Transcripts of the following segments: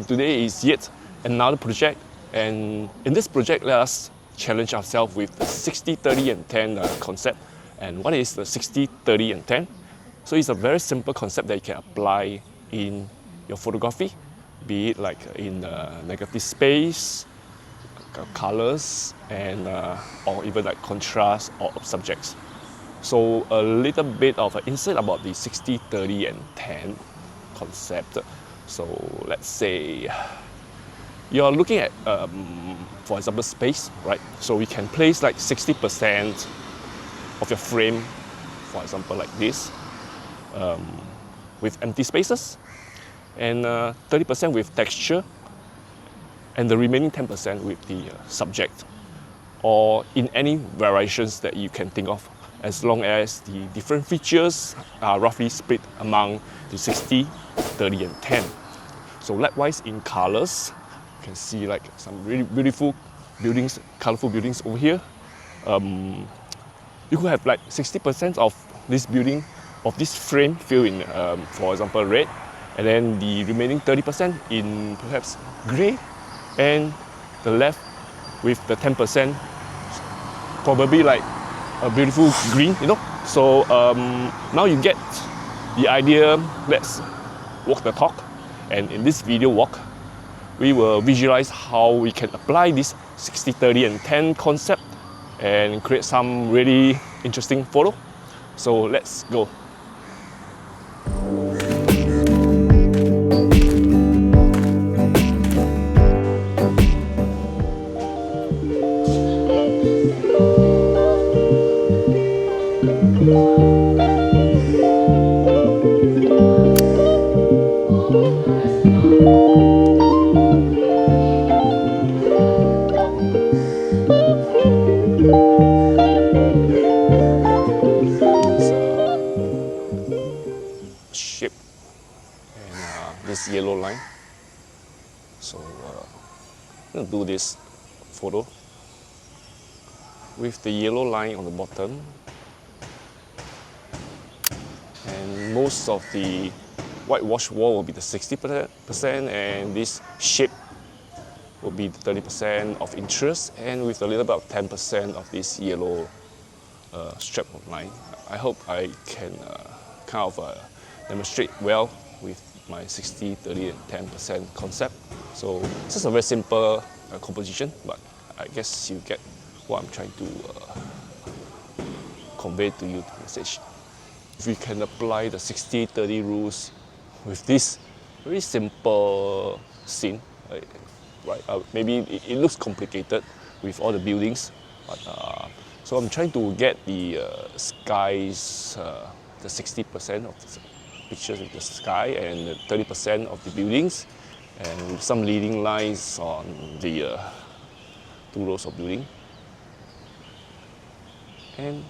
Today is yet another project, and in this project let us challenge ourselves with the 60, 30 and 10 concept. And what is the 60, 30 and 10? So it's a very simple concept that you can apply in your photography, be it like in negative space, colors, and or even like contrast or subjects. So a little bit of an insight about the 60, 30 and 10 concept. So let's say you're looking at, for example, space, right? So we can place like 60% of your frame, for example, like this, with empty spaces, and 30% with texture, and the remaining 10% with the subject, or in any variations that you can think of, as long as the different features are roughly split among the 60, 30 and 10. So likewise in colors, you can see like some really beautiful buildings, colorful buildings over here. You could have like 60% of this building, of this frame filled in, for example, red, and then the remaining 30% in perhaps gray, and the left with the 10% probably like a beautiful green, you know. So now you get the idea. Let's walk the talk, and in this video walk we will visualize how we can apply this 60, 30 and 10 concept and create some really interesting photo. So let's go. Shape and this yellow line. So I'm gonna do this photo with the yellow line on the bottom, and most of the whitewash wall will be the 60%, and this shape will be the 30% of interest, and with a little bit of 10% of this yellow strap of line. I hope I can kind of demonstrate well with my 60, 30 and 10% concept. So it's just a very simple composition, but I guess you get what I'm trying to convey to you, the message. If we can apply the 60, 30 rules with this very simple scene, right? Maybe it looks complicated with all the buildings, but so I'm trying to get the skies, the 60% of the pictures of the sky and 30% of the buildings, and with some leading lines on the 2 rows of building. And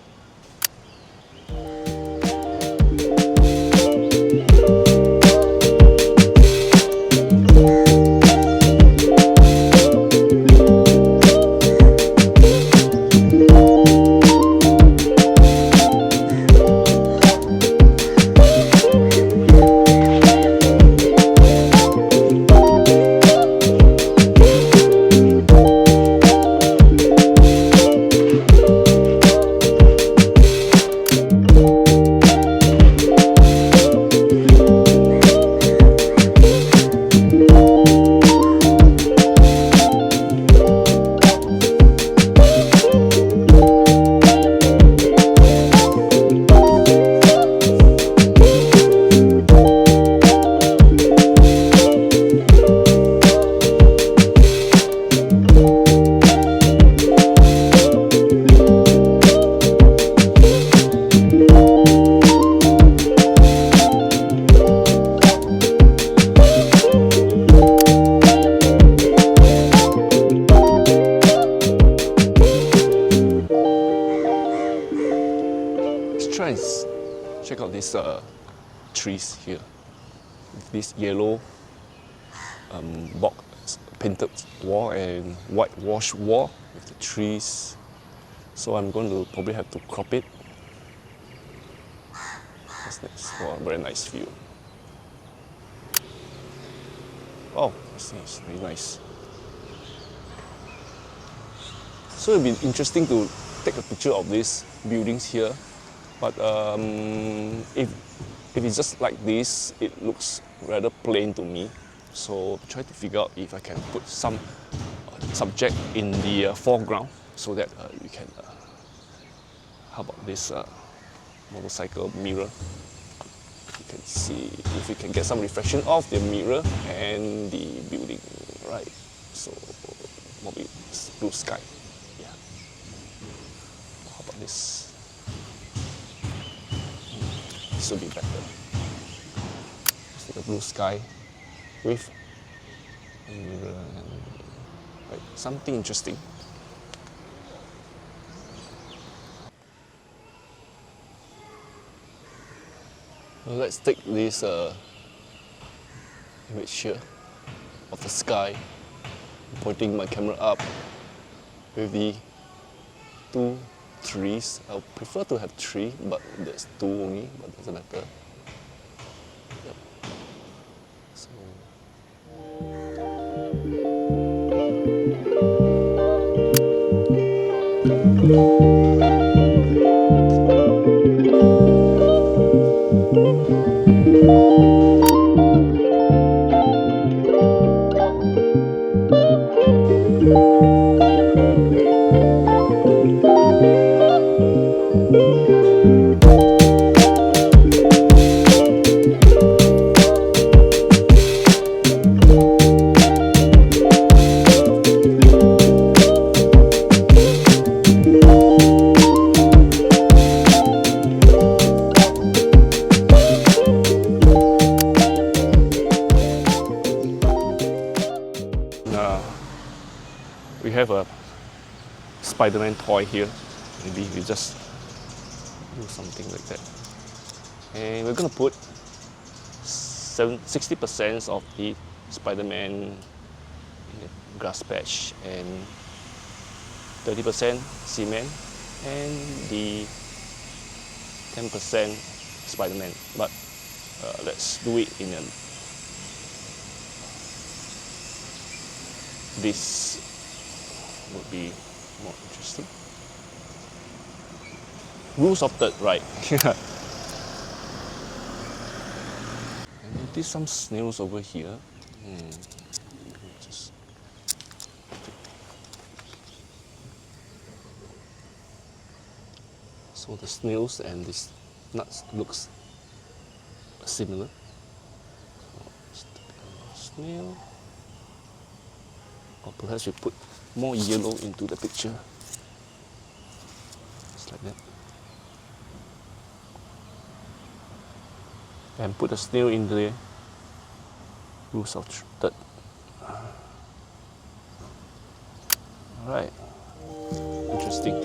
check out these trees here. This yellow box painted wall and whitewash wall with the trees. So I'm going to probably have to crop it. That's nice. Oh, very nice view. Oh, It's very nice. So it'll be interesting to take a picture of these buildings here, but if it's just like this, it looks rather plain to me. So try to figure out if I can put some subject in the foreground so that you can. How about this motorcycle mirror? You can see if you can get some reflection of the mirror and the building, right? So maybe blue sky. Yeah. How about this? This will be better. Just the blue sky with a mirror and right, something interesting. Let's take this image here of the sky, pointing my camera up with the 2 trees. I would prefer to have 3, but there's 2 only, but doesn't matter. Yep. So. We have a Spider-Man toy here. Maybe we just do something like that. And we're gonna put 60% of the Spider-Man in the grass patch and 30% cement and the 10% Spider-Man. But let's do it in this would be more interesting. Rules of third, right? And there's some snails over here. Just so the snails and these nuts looks similar. Snail. Or perhaps we put more yellow into the picture. Just like that. And put a snail in the rules of third. Alright. Interesting.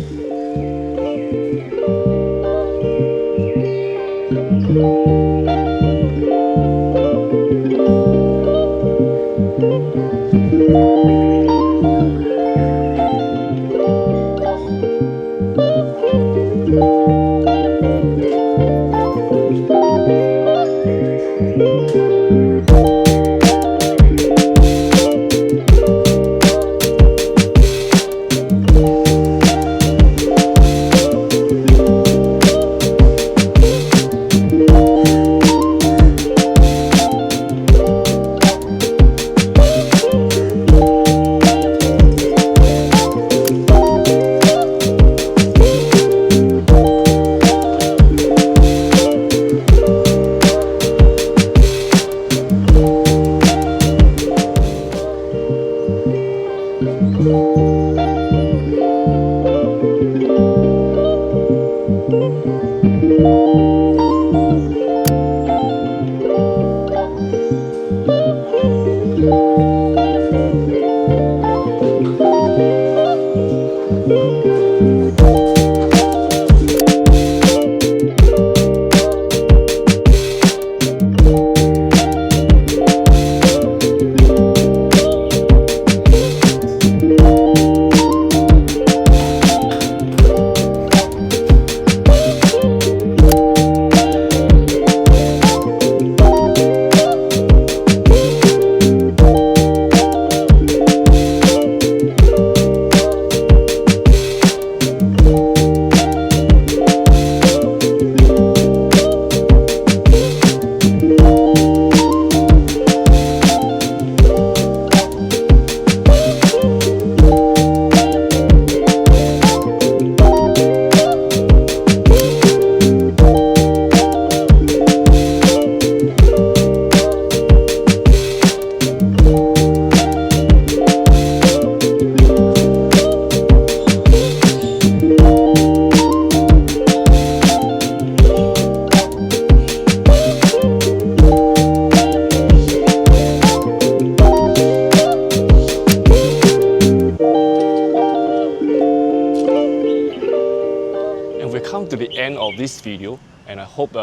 end of this video, and I hope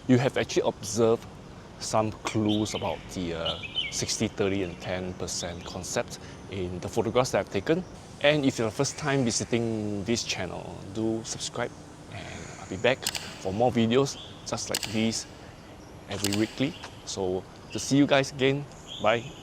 you have actually observed some clues about the 60, 30 and 10% concept in the photographs that I've taken. And if you're the first time visiting this channel, do subscribe, and I'll be back for more videos just like these every weekly. So to see you guys again, bye.